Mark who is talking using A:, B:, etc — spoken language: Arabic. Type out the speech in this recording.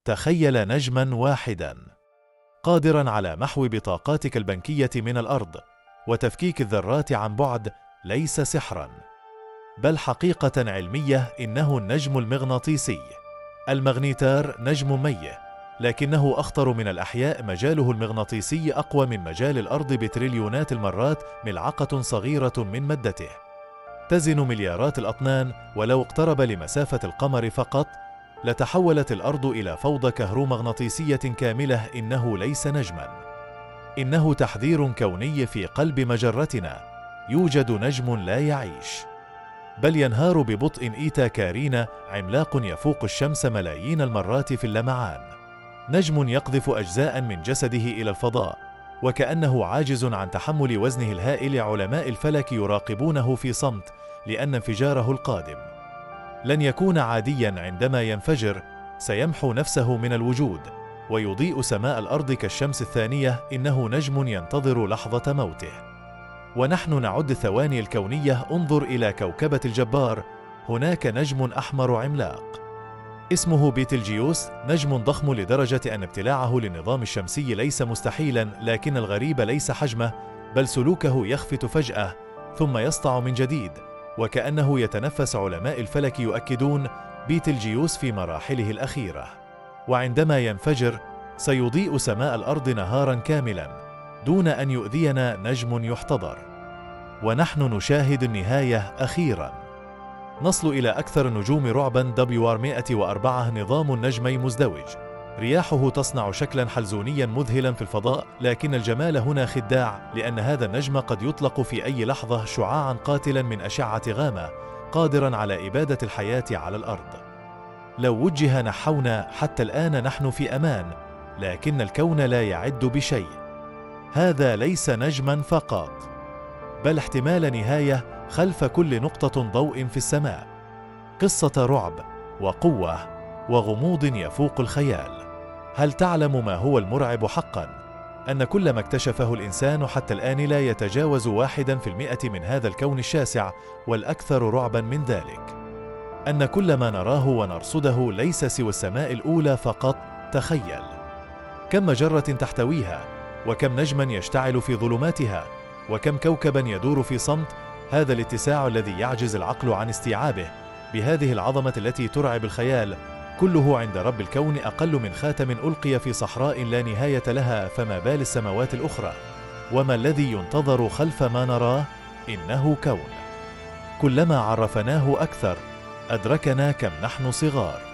A: تخيل نجماً واحداً قادراً على محو بطاقاتك البنكية من الأرض وتفكيك الذرات عن بعد. ليس سحراً، بل حقيقة علمية. إنه النجم المغناطيسي. المغنيتار نجم ميت، لكنه أخطر من الأحياء. مجاله المغناطيسي أقوى من مجال الأرض بتريليونات المرات. ملعقة صغيرة من مادته تزن مليارات الأطنان. ولو اقترب لمسافة القمر فقط لتحولت الأرض إلى فوضى كهرومغناطيسية كاملة. إنه ليس نجماً، إنه تحذير كوني في قلب مجرتنا. يوجد نجم لا يعيش، بل ينهار ببطء. إيتا كارينا عملاق يفوق الشمس ملايين المرات في اللمعان. نجم يقذف أجزاء من جسده إلى الفضاء وكأنه عاجز عن تحمل وزنه الهائل. علماء الفلك يراقبونه في صمت، لأن انفجاره القادم لن يكون عادياً. عندما ينفجر سيمحو نفسه من الوجود ويضيء سماء الأرض كالشمس الثانية. إنه نجم ينتظر لحظة موته، ونحن نعد الثواني الكونية. انظر إلى كوكبة الجبار. هناك نجم أحمر عملاق اسمه بيتلجيوس. نجم ضخم لدرجة أن ابتلاعه للنظام الشمسي ليس مستحيلاً. لكن الغريب ليس حجمه، بل سلوكه. يخفت فجأة ثم يسطع من جديد، وكأنه يتنفس. علماء الفلك يؤكدون بيتلجيوس في مراحله الأخيرة، وعندما ينفجر سيضيء سماء الأرض نهاراً كاملاً دون أن يؤذينا. نجم يحتضر، ونحن نشاهد النهاية أخيراً. نصل إلى أكثر النجوم رعباً. WR104 نظام النجمي مزدوج. رياحه تصنع شكلاً حلزونياً مذهلاً في الفضاء، لكن الجمال هنا خداع، لأن هذا النجم قد يطلق في أي لحظة شعاعاً قاتلاً من أشعة غامة، قادراً على إبادة الحياة على الأرض. لو وجه نحونا حتى الآن نحن في أمان، لكن الكون لا يعد بشيء. هذا ليس نجماً فقط، بل احتمال نهاية خلف كل نقطة ضوء في السماء. قصة رعب وقوة وغموض يفوق الخيال. هل تعلم ما هو المرعب حقاً؟ أن كل ما اكتشفه الإنسان حتى الآن لا يتجاوز 1% من هذا الكون الشاسع. والأكثر رعباً من ذلك أن كل ما نراه ونرصده ليس سوى السماء الأولى فقط. تخيل كم مجرة تحتويها، وكم نجماً يشتعل في ظلماتها، وكم كوكباً يدور في صمت. هذا الاتساع الذي يعجز العقل عن استيعابه. بهذه العظمة التي ترعب الخيال، كله عند رب الكون أقل من خاتم ألقي في صحراء لا نهاية لها. فما بال السماوات الأخرى؟ وما الذي ينتظر خلف ما نراه؟ إنه كون كلما عرفناه أكثر أدركنا كم نحن صغار.